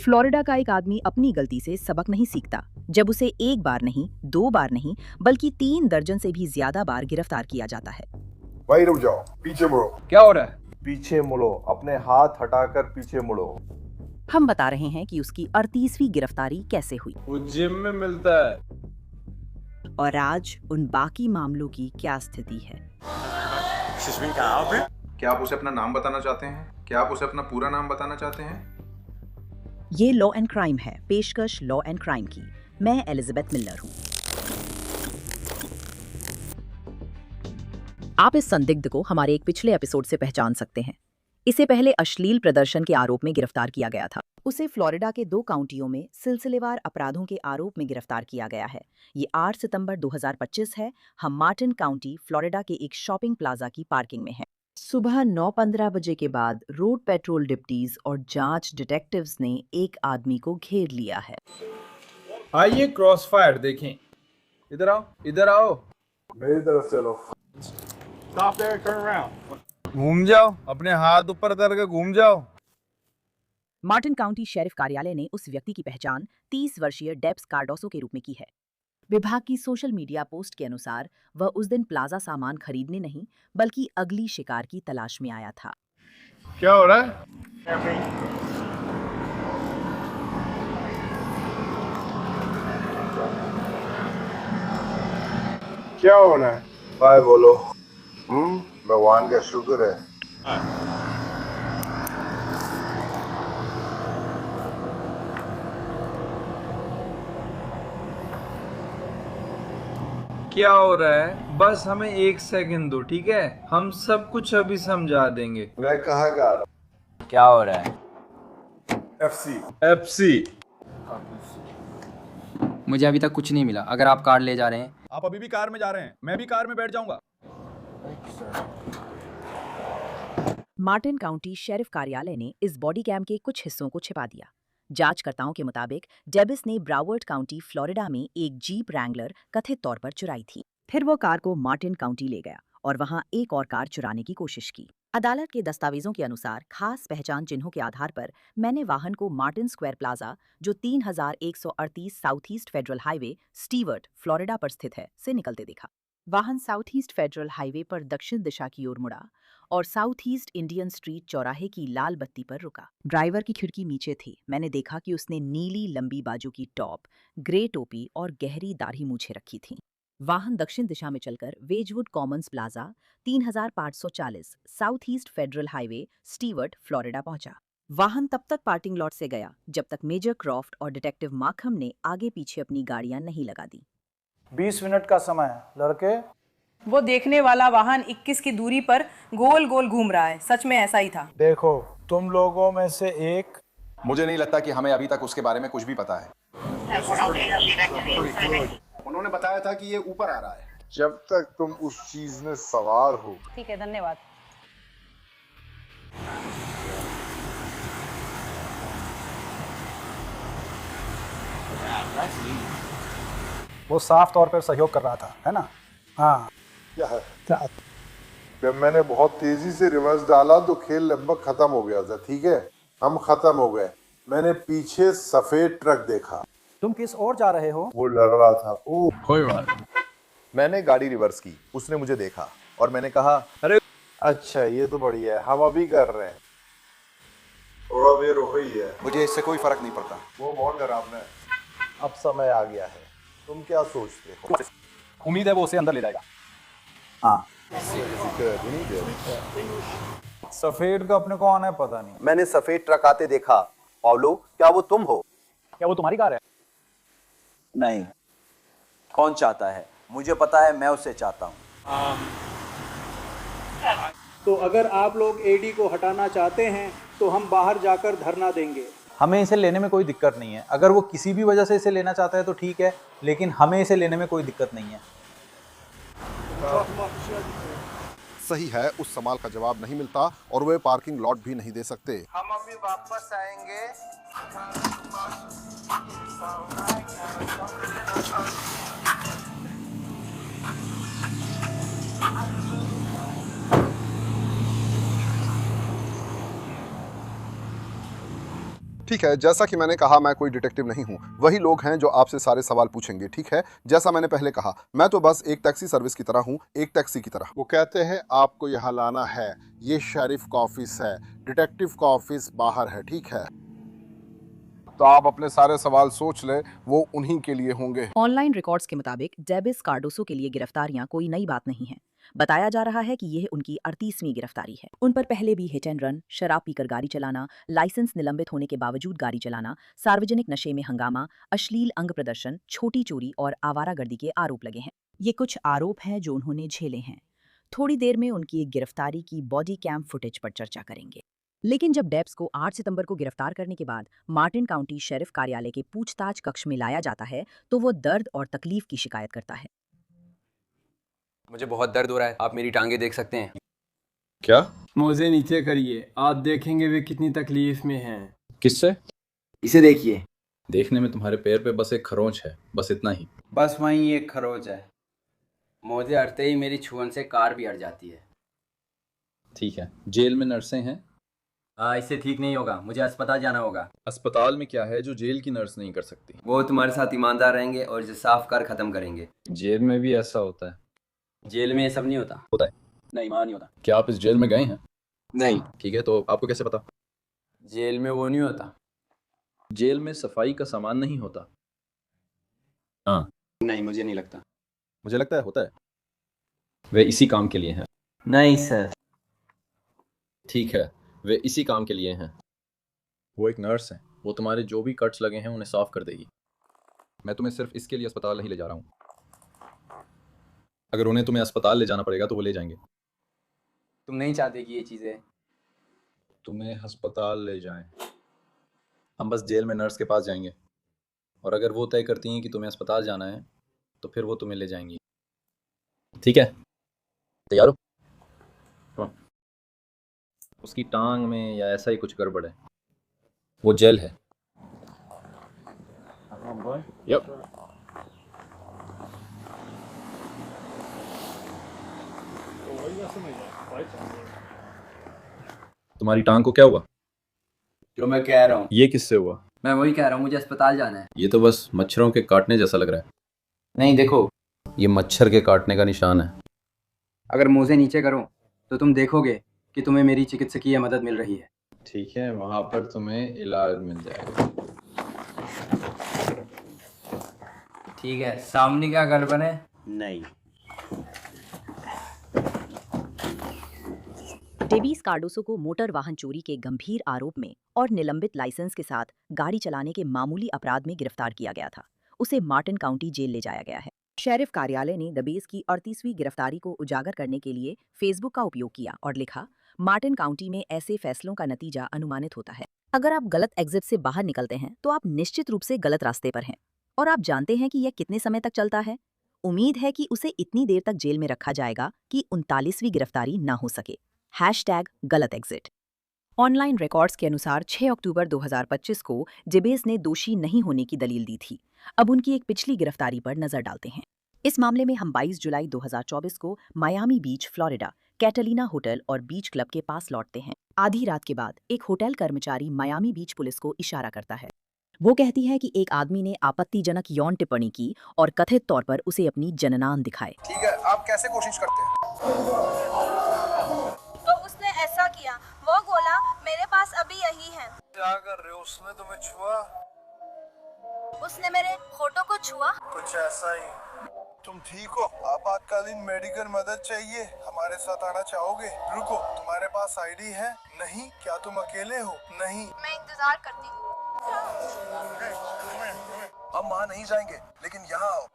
Florida का एक आदमी अपनी गलती से सबक नहीं सीखता जब उसे एक बार नहीं, 2 बार नहीं, बल्कि 3 दर्जन से भी ज्यादा बार गिरफ्तार किया जाता है। वहीं रुक जाओ, पीछे मुड़ो। क्या हो रहा है? पीछे मुड़ो, अपने हाथ हटाकर पीछे मुड़ो। हम बता रहे हैं कि उसकी 38वीं गिरफ्तारी कैसे हुई वो जिम में मिलता है। और आज उन बाकी मामलों की क्या स्थिति है। क्या आप उसे अपना नाम बताना चाहते हैं? क्या आप उसे अपना पूरा नाम बताना चाहते हैं? ये लॉ एंड क्राइम है, पेशकश लॉ एंड क्राइम की। मैं एलिजाबेथ मिलर हूँ। आप इस संदिग्ध को हमारे एक पिछले एपिसोड से पहचान सकते हैं। इसे पहले अश्लील प्रदर्शन के आरोप में गिरफ्तार किया गया था। उसे फ्लोरिडा के 2 काउंटियों में सिलसिलेवार अपराधों के आरोप में गिरफ्तार किया गया है। ये 8 सितंबर 2025 है। हम मार्टिन काउंटी, फ्लोरिडा के एक शॉपिंग प्लाजा की पार्किंग में हैं। सुबह 9:15 बजे के बाद रोड पेट्रोल डिप्टीज और जांच डिटेक्टिव्स ने एक आदमी को घेर लिया है। आइए क्रॉस फायर देखें। इधर आओ, इधर आओ। मेरी तरफ चलो। Stop there, turn around. घूम जाओ, अपने हाथ ऊपर करके घूम जाओ। मार्टिन काउंटी शेरिफ कार्यालय ने उस व्यक्ति की पहचान 30 वर्षीय डेब्स कार्डोसो के रूप में की है। विभाग की सोशल मीडिया पोस्ट के अनुसार वह उस दिन प्लाजा सामान खरीदने नहीं, बल्कि अगली शिकार की तलाश में आया था। क्या हो रहा है? क्या होना है? बाय बोलो। भगवान का शुक्र है। क्या हो रहा है? बस हमें 1 सेकंड दो, ठीक है? हम सब कुछ अभी समझा देंगे। मैं कहाँ का आ रहा हूँ? क्या हो रहा है? FC। मुझे अभी तक कुछ नहीं मिला। अगर आप कार ले जा रहे हैं। आप अभी भी कार में जा रहे हैं, मैं भी कार में बैठ जाऊंगा। मार्टिन काउंटी शेरिफ कार्यालय ने इस बॉडी कैम के कुछ हिस्सों को छिपा दिया। जांचकर्ताओं के मुताबिक डेबिस ने ब्रावर्ड काउंटी, फ्लोरिडा में एक जीप रैंगलर कथित तौर पर चुराई थी। फिर वो कार को मार्टिन काउंटी ले गया और वहां एक और कार चुराने की कोशिश की। अदालत के दस्तावेजों के अनुसार खास पहचान चिन्हों के आधार पर मैंने वाहन को मार्टिन स्क्वायर प्लाजा, जो 3138 south east federal highway, Stuart, Florida पर स्थित है, से निकलते देखा। वाहन साउथ ईस्ट फेडरल हाईवे पर दक्षिण दिशा की ओर मुड़ा और साउथ ईस्ट इंडियन स्ट्रीट चौराहे की लाल बत्ती पर रुका। ड्राइवर की खिड़की नीचे थी। मैंने देखा कि उसने नीली लंबी बाजू की टॉप, ग्रे टोपी और गहरी दाढ़ी मूछें रखी थीं। वाहन दक्षिण दिशा में चलकर Wedgewood Commons plaza, 3540 south east federal highway, Stuart, Florida पहुंचा। वाहन तब तक पार्किंग लॉट से गया जब तक मेजर क्रॉफ्ट और डिटेक्टिव मार्कहम ने आगे पीछे अपनी गाड़ियां नहीं लगा दी। 20 मिनट का समय है लड़के। वो देखने वाला वाहन 21 की दूरी पर गोल गोल घूम रहा है। सच में ऐसा ही था। देखो, तुम लोगों में से एक। मुझे नहीं लगता कि हमें अभी तक उसके बारे में कुछ भी पता है। उन्होंने बताया था कि ये ऊपर आ रहा है। जब तक तुम उस चीज में सवार हो। ठीक है, धन्यवाद। वो साफ तौर पर सहयोग कर रहा था, है ना? हाँ। क्या है? जब मैंने बहुत तेजी से रिवर्स डाला तो खेल लगभग खत्म हो गया था। ठीक है, हम खत्म हो गए। मैंने पीछे सफेद ट्रक देखा। तुम किस ओर जा रहे हो? वो लड़ रहा था। ओह, कोई बात नहीं। मैंने गाड़ी रिवर्स की, उसने मुझे देखा और मैंने कहा, अरे अच्छा, ये तो बढ़िया है, हम अभी कर रहे हैं। थोड़ा देर हो गई है। मुझे इससे कोई फर्क नहीं पड़ता। वो बहुत डरावना है। अब समय आ गया है। तुम क्या सोचते हो? उम्मीद है वो उसे अंदर ले जाएगा। हाँ। सफेद का अपने को आना है, पता नहीं। मैंने सफेद ट्रक आते देखा। पाउलो, क्या वो तुम हो? क्या वो तुम्हारी कार है? नहीं। कौन चाहता है? मुझे पता है, मैं उसे चाहता हूँ। तो अगर आप लोग एडी को हटाना चाहते हैं तो हम बाहर जाकर धरना देंगे। हमें इसे लेने में कोई दिक्कत नहीं है। अगर वो किसी भी वजह से इसे लेना चाहता है तो ठीक है, लेकिन हमें इसे लेने में कोई दिक्कत नहीं है। सही है, उस सवाल का जवाब नहीं मिलता और वे पार्किंग लॉट भी नहीं दे सकते। हम अभी वापस आएंगे। ठीक है, जैसा कि मैंने कहा, मैं कोई डिटेक्टिव नहीं हूँ। वही लोग हैं जो आपसे सारे सवाल पूछेंगे, ठीक है? जैसा मैंने पहले कहा, मैं तो बस एक टैक्सी सर्विस की तरह हूँ, एक टैक्सी की तरह। वो कहते हैं आपको यहाँ लाना है, ये शेरिफ का ऑफिस है, डिटेक्टिव का ऑफिस बाहर है, ठीक है? तो आप अपने सारे सवाल सोच लें, वो उन्हीं के लिए होंगे। ऑनलाइन रिकॉर्ड्स के मुताबिक डेबिस कार्डोसो के लिए गिरफ्तारियां कोई नई बात नहीं है। बताया जा रहा है कि यह उनकी 38वीं गिरफ्तारी है। उन पर पहले भी हिट एंड रन, शराब पीकर गाड़ी चलाना, लाइसेंस निलंबित होने के बावजूद गाड़ी चलाना, सार्वजनिक नशे में हंगामा, अश्लील अंग प्रदर्शन, छोटी चोरी और आवारागर्दी के आरोप लगे हैं। ये कुछ आरोप हैं जो उन्होंने झेले हैं। थोड़ी देर में उनकी एक गिरफ्तारी की बॉडी कैम फुटेज पर चर्चा करेंगे। लेकिन जब डेब्स को 8 सितंबर को गिरफ्तार करने के बाद मार्टिन काउंटी शेरिफ कार्यालय के पूछताछ कक्ष में लाया जाता है तो वो दर्द और तकलीफ की शिकायत करता है। मुझे बहुत दर्द हो रहा है, आप मेरी टांगे देख सकते हैं। क्या? मोजे नीचे करिए, आप देखेंगे वे कितनी तकलीफ में हैं। किससे? इसे देखिए। देखने में तुम्हारे पैर पे बस एक खरोंच है, बस इतना ही। बस वहीं एक खरोच है। मोजे हटते ही मेरी छुअन से कार भी हट जाती है। ठीक है, जेल में नर्सें हैं? हाँ, इससे ठीक नहीं होगा, मुझे अस्पताल जाना होगा। अस्पताल में क्या है जो जेल की नर्स नहीं कर सकती? वो तुम्हारे साथ ईमानदार रहेंगे और इसे साफ कर खत्म करेंगे। जेल में भी ऐसा होता है? जेल में ये सब नहीं होता। होता है? नहीं, वहाँ नहीं होता। क्या आप इस जेल में गए हैं? नहीं। ठीक है, तो आपको कैसे पता? जेल में वो नहीं होता। जेल में सफाई का सामान नहीं होता? हाँ। नहीं, मुझे नहीं लगता। मुझे लगता है होता है। वे इसी काम के लिए हैं। नहीं सर। ठीक है, वे इसी काम के लिए हैं। वो एक नर्स है, वो तुम्हारे जो भी कट्स लगे हैं उन्हें साफ कर देगी। मैं तुम्हें सिर्फ इसके लिए अस्पताल नहीं ले जा रहा हूँ। अगर उन्हें तुम्हें अस्पताल ले जाना पड़ेगा तो वो ले जाएंगे। तुम नहीं चाहते कि ये चीज़ें तुम्हें अस्पताल ले जाएं। हम बस जेल में नर्स के पास जाएंगे और अगर वो तय करती हैं कि तुम्हें अस्पताल जाना है तो फिर वो तुम्हें ले जाएंगी। ठीक है, तैयार हो? उसकी टांग में या ऐसा ही कुछ गड़बड़ है, वो जेल है। यप। तुम्हारी टांग को क्या हुआ? जो मैं कह रहा हूँ। ये किससे हुआ? मैं वही कह रहा हूँ, मुझे अस्पताल जाना है। ये तो बस मच्छरों के काटने जैसा लग रहा है। नहीं, देखो, ये मच्छर के काटने का निशान है। अगर मोजे नीचे करो तो तुम देखोगे कि तुम्हें मेरी चिकित्सकीय मदद मिल रही है। ठीक है, वहाँ पर तुम्हें इलाज मिल जाएगा। ठीक है, सामने क्या गड़बड़ है? नहीं। डेबिस कार्डोसो को मोटर वाहन चोरी के गंभीर आरोप में और निलंबित लाइसेंस के साथ गाड़ी चलाने के मामूली अपराध में गिरफ्तार किया गया था। उसे मार्टिन काउंटी जेल ले जाया गया है। शेरिफ कार्यालय ने डेबिस की 38वीं गिरफ्तारी को उजागर करने के लिए फेसबुक का उपयोग किया और लिखा, मार्टिन काउंटी में ऐसे फैसलों का नतीजा अनुमानित होता है। अगर आप गलत एग्जिट से बाहर निकलते हैं तो आप निश्चित रूप से गलत रास्ते पर हैं। और आप जानते हैं कि यह कितने समय तक चलता है? उम्मीद है कि उसे इतनी देर तक जेल में रखा जाएगा कि 39वीं गिरफ्तारी ना हो सके। #गलत एग्जिट। ऑनलाइन रिकॉर्ड्स के अनुसार 6 अक्टूबर 2025 को डेबिस ने दोषी नहीं होने की दलील दी थी। अब उनकी एक पिछली गिरफ्तारी पर नजर डालते हैं। इस मामले में हम 22 जुलाई 2024 को मायामी बीच, फ्लोरिडा, कैटलीना होटल और बीच क्लब के पास लौटते हैं। आधी रात के बाद एक होटल कर्मचारी मायामी बीच पुलिस को इशारा करता है। वो कहती है कि एक आदमी ने आपत्तिजनक यौन टिप्पणी की और कथित तौर पर उसे अपनी जननांग दिखाए। ठीक है, आप कैसे कोशिश करते हैं? तो उसने ऐसा किया, वो बोला मेरे पास अभी यही है। क्या कर रहे हो? उसने तुम्हें छुआ? उसने मेरे होठों को छुआ। कुछ ऐसा ही। तुम ठीक हो? आपातकालीन मेडिकल मदद चाहिए? हमारे साथ आना चाहोगे? रुको, तुम्हारे पास आईडी है? नहीं। क्या तुम अकेले हो? नहीं। मैं इंतजार करती हूँ। हम वहाँ नहीं जाएंगे, लेकिन यहाँ आओ।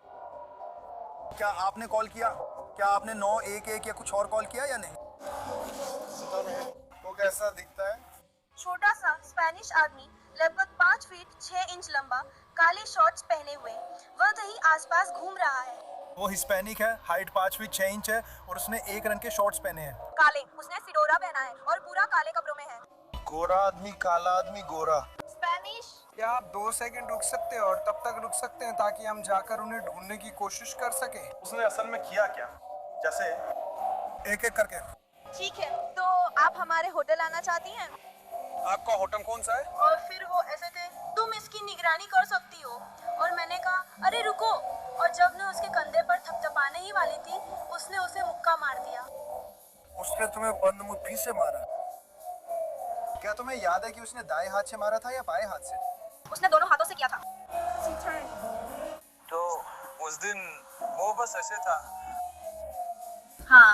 क्या आपने कॉल किया? क्या आपने 911 या कुछ और कॉल किया या नहीं? वो कैसा दिखता है? छोटा सा स्पेनिश आदमी, लगभग 5 फीट 6 इंच लंबा, काले शॉर्ट्स पहने हुए, वह कहीं आसपास घूम रहा है। वो हिस्पैनिक है, हाइट 5 फीट 6 इंच है और उसने एक रंग के शॉर्ट्स पहने हैं। काले, उसने फिडोरा पहना है और पूरा काले कपड़ों में है। गोरा आदमी, काला आदमी, गोरा। स्पेनिश। क्या आप 2 सेकंड रुक सकते हैं और तब तक रुक सकते हैं ताकि हम जाकर उन्हें ढूंढने की कोशिश कर सके? उसने असल में किया क्या? जैसे एक एक करके। ठीक है, तो आप हमारे होटल आना चाहती हैं? आपका होटल कौन सा है? और फिर वो ऐसे थे, तुम इसकी निगरानी कर सकती हो। और मैंने कहा अरे रुको, और जब मैं उसके कंधे पर थपथपाने ही वाली थी, उसने उसे मुक्का मार दिया। उसने तुम्हें बंद मुट्ठी से मारा? क्या तुम्हें याद है कि उसने दाएं हाथ से मारा था या बाएं हाथ से? उसने दोनों हाथों से किया था। तो उस दिन वो बस ऐसे था। हाँ,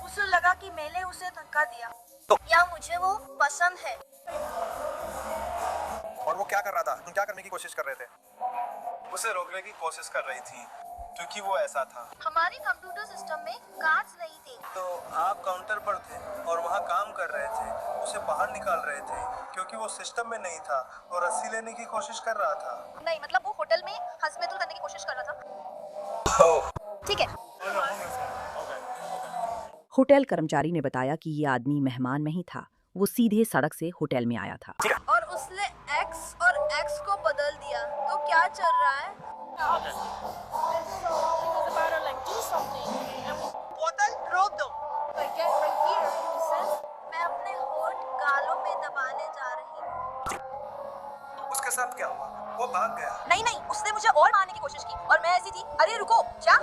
उसे लगा कि मैंने उसे धक्का दिया या मुझे वो पसंद है। और वो क्या कर रहा था? तुम क्या करने की कोशिश कर रहे थे? उसे रोकने की कोशिश कर रही थी क्योंकि वो ऐसा था। हमारे कंप्यूटर सिस्टम में कार्ड्स नहीं थे। तो आप काउंटर पर थे और वहाँ काम कर रहे थे, उसे बाहर निकाल रहे थे क्योंकि वो सिस्टम में नहीं था और रस्सी लेने की कोशिश कर रहा था। नहीं, मतलब वो होटल में हस्बैंड करने की कोशिश कर रहा था। ठीक है। होटल कर्मचारी ने बताया कि ये आदमी मेहमान नहीं था, वो सीधे सड़क से होटल में आया था। और उसने एक्स और एक्स को बदल दिया, तो क्या चल रहा है? बोतल रोक दो। मैं अपने होठ गालों में दबाने जा रही हूँ। उसके साथ क्या हुआ? वो भाग गया। नहीं, उसने मुझे और मारने की कोशिश की और मैं ऐसी थी, अरे रुको, क्या?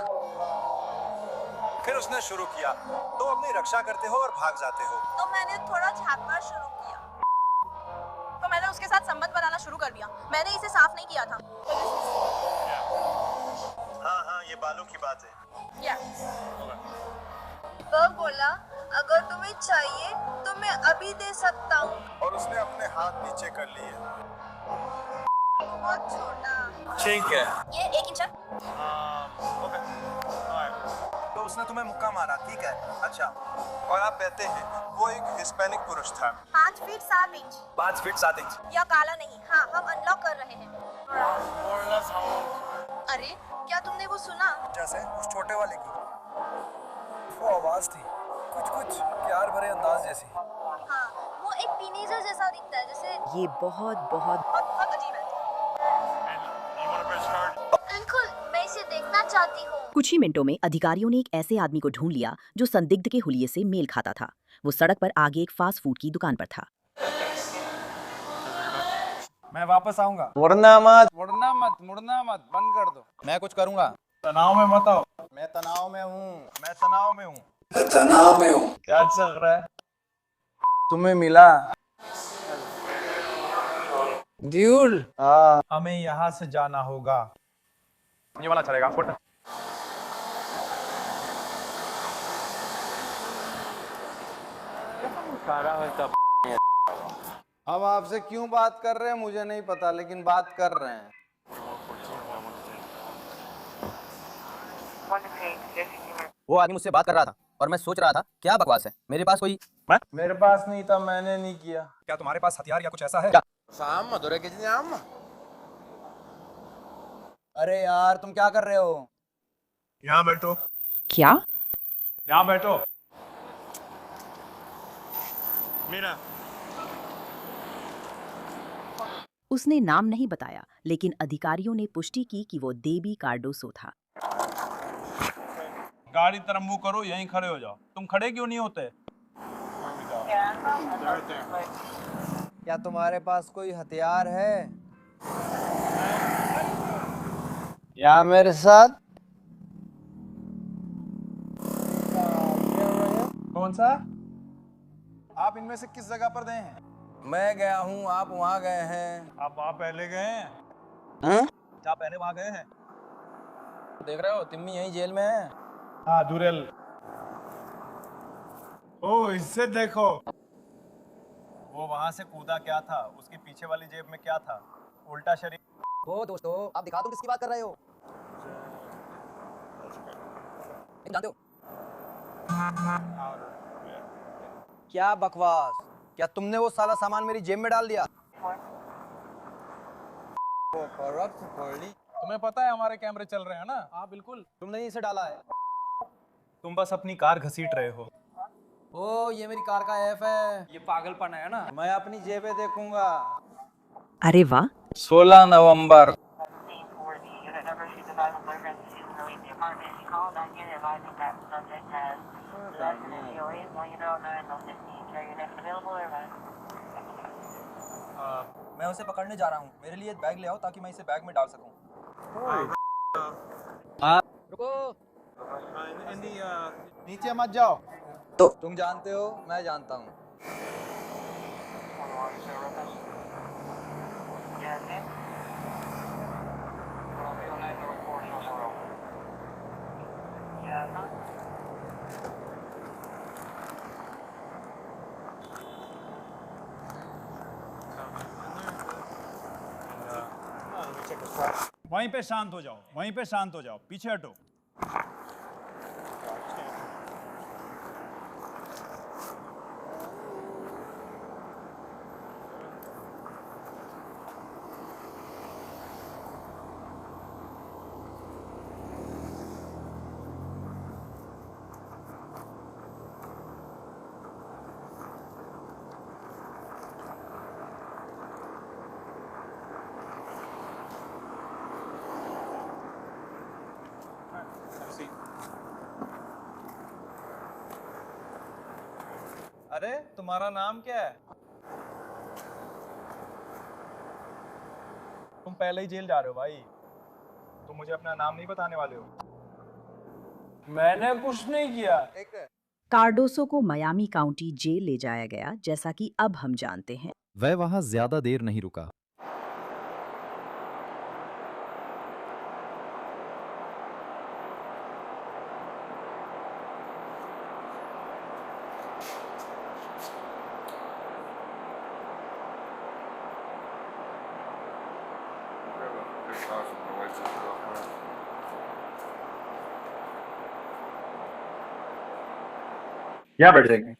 फिर उसने शुरू किया, तो अपनी रक्षा करते हो और भाग जाते हो। तो मैंने थोड़ा झांकना शुरू किया, तो मैंने उसके साथ संबंध बनाना शुरू कर दिया। मैंने इसे साफ नहीं किया था। हाँ, ये बालों की बात है। वो बोला अगर तुम्हें चाहिए तो मैं अभी दे सकता हूँ। और उसने अपने हाथ नीचे कर लिए। बहुत छोटा। ठीक है। ये 1 इंच है। तो उसने तुम्हें मुक्का मारा, ठीक है? अच्छा, और आप कहते हैं वो एक हिस्पैनिक पुरुष था। 5 फीट 7 इंच। 5 feet 7 inch. या काला नहीं। हाँ, हम अनलॉक कर रहे हैं। अरे क्या तुमने वो सुना? जैसे उस छोटे वाले की वो आवाज थी, कुछ प्यार भरे अंदाज जैसी। हाँ, वो एक टीनेजर जैसा दिखता है, जैसे ये बहुत अजीब है। अंकल, मैं इसे देखना चाहती हूँ। कुछ ही मिनटों में अधिकारियों ने एक ऐसे आदमी को ढूंढ लिया जो संदिग्ध के हुलिये से मेल खाता था। वो सड़क पर आगे एक फास्ट फूड की दुकान पर था। मैं वापस आऊंगा। मुड़ना मत, बंद कर दो। मैं कुछ करूंगा। तनाव में मत आओ। मैं तनाव में हूँ। मैं तनाव में हूँ। तनाव में हूँ। क्या चल रहा है? तुम्हें मिला ड्यूल। हमें यहाँ से जाना होगा। ये वाला चलेगा। फुट। हम आपसे क्यों बात कर रहे हैं मुझे नहीं पता, लेकिन बात कर रहे हैं। वो आदमी मुझसे बात कर रहा था और मैं सोच रहा था क्या बकवास है। मेरे पास कोई मेरे पास नहीं था, मैंने नहीं किया। क्या तुम्हारे पास हथियार या कुछ ऐसा है? अरे यार तुम क्या कर रहे हो? यहाँ बैठो। क्या? यहाँ बैठो। मीरा। उसने नाम नहीं बताया, लेकिन अधिकारियों ने पुष्टि की कि वो देबी कार्डोसो था। गाड़ी तरफ मुंह करो, यहीं खड़े हो जाओ। तुम खड़े क्यों नहीं होते? क्या तुम्हारे पास कोई हथियार है? या मेरे साथ? कौन सा? आप इनमें से किस जगह पर गए हैं? मैं गया हूँ, आप वहाँ गए हैं। आप वहाँ पहले गए हैं? क्या पहले वहाँ गए हैं? देख रहे हो तिम्मी यही जेल में है। हाँ दुरेल। ओ इससे देखो। वो वहाँ से कूदा क्या था? उसके पीछे वाली जेब में क्या था? उल्टा शरीर। ओ दोस्तों, आप दिखा दो किसकी बात कर रहे हो? जानते हो? क्या बकवास? क्या तुमने वो सारा सामान मेरी जेब में डाल दिया? तुम्हें पता है हमारे कैमरे चल रहे हैं ना? हाँ बिल्कुल। तुमने इसे डाला है। तुम बस अपनी कार घसीट रहे हो। ओ ये मेरी कार का एफ है। ये पागलपन है ना? मैं अपनी जेबें देखूंगा। अरे वाह। 16 नवंबर। मैं उसे पकड़ने जा रहा हूँ, मेरे लिए बैग ले आओ ताकि मैं इसे बैग में डाल सकूँ। नीचे मत जाओ। तो तुम जानते हो, मैं जानता हूँ। वहीं पे शांत हो जाओ, वहीं पे शांत हो जाओ, पीछे हटो। अरे तुम्हारा नाम क्या है? तुम पहले ही जेल जा रहे हो भाई। तुम मुझे अपना नाम नहीं बताने वाले हो। मैंने कुछ नहीं किया। कार्डोसो को मियामी काउंटी जेल ले जाया गया, जैसा कि अब हम जानते हैं। वह वहां ज्यादा देर नहीं रुका। यहाँ बैठ जाएंगे।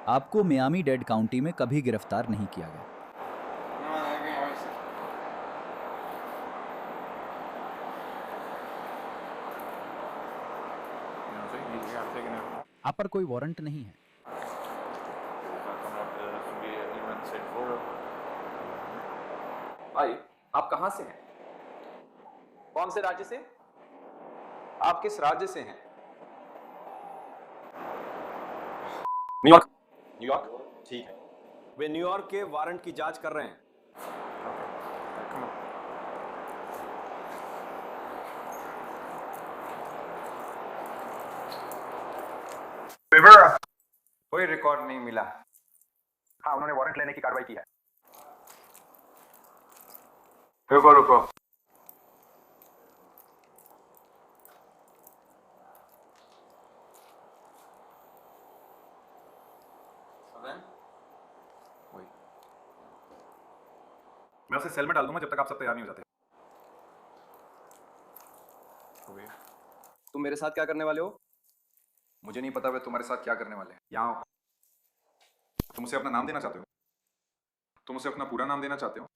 आपको मियामी डेड काउंटी में कभी गिरफ्तार नहीं किया गया। आप पर कोई वारंट नहीं है। भाई, आप कहाँ से हैं? कौन से राज्य से? आप किस राज्य से हैं? न्यूयॉर्क। न्यूयॉर्क, ठीक है। वे न्यूयॉर्क के वारंट की जांच कर रहे हैं। कोई रिकॉर्ड नहीं मिला। हाँ, उन्होंने वारंट लेने की कार्रवाई की है। रुको रुको। मैं उसे सेल में डाल दूंगा जब तक आप सब तैयार नहीं हो जाते। तुम मेरे साथ क्या करने वाले हो? मुझे नहीं पता वे तुम्हारे साथ क्या करने वाले हैं। यहाँ आओ। तुम उसे अपना नाम देना चाहते हो? तुम उसे अपना पूरा नाम देना चाहते हो?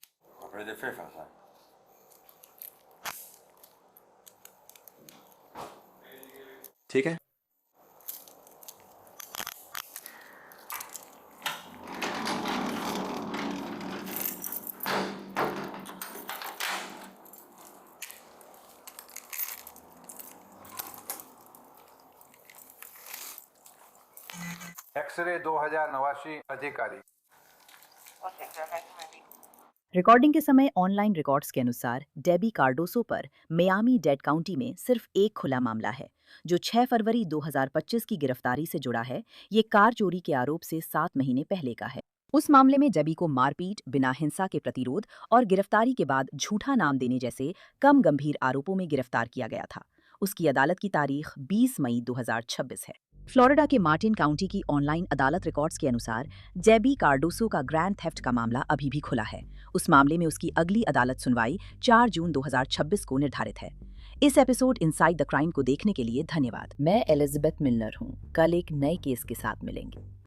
ठीक है। एक्सरे 2089 अधिकारी। रिकॉर्डिंग के समय ऑनलाइन रिकॉर्ड्स के अनुसार डेबी कार्डोसो पर मियामी डेड काउंटी में सिर्फ एक खुला मामला है, जो 6 फरवरी 2025 की गिरफ्तारी से जुड़ा है। ये कार चोरी के आरोप से 7 महीने पहले का है। उस मामले में डेबी को मारपीट, बिना हिंसा के प्रतिरोध और गिरफ्तारी के बाद झूठा नाम देने जैसे कम गंभीर आरोपों में गिरफ्तार किया गया था। उसकी अदालत की तारीख 20 मई 2026 है। फ्लोरिडा के मार्टिन काउंटी की ऑनलाइन अदालत रिकॉर्ड्स के अनुसार डेबी कार्डोसो का ग्रैंड थेफ्ट का मामला अभी भी खुला है। उस मामले में उसकी अगली अदालत सुनवाई 4 जून 2026 को निर्धारित है। इस एपिसोड इनसाइड द क्राइम को देखने के लिए धन्यवाद। मैं एलिजाबेथ मिलनर हूँ। कल एक नए केस के साथ मिलेंगे।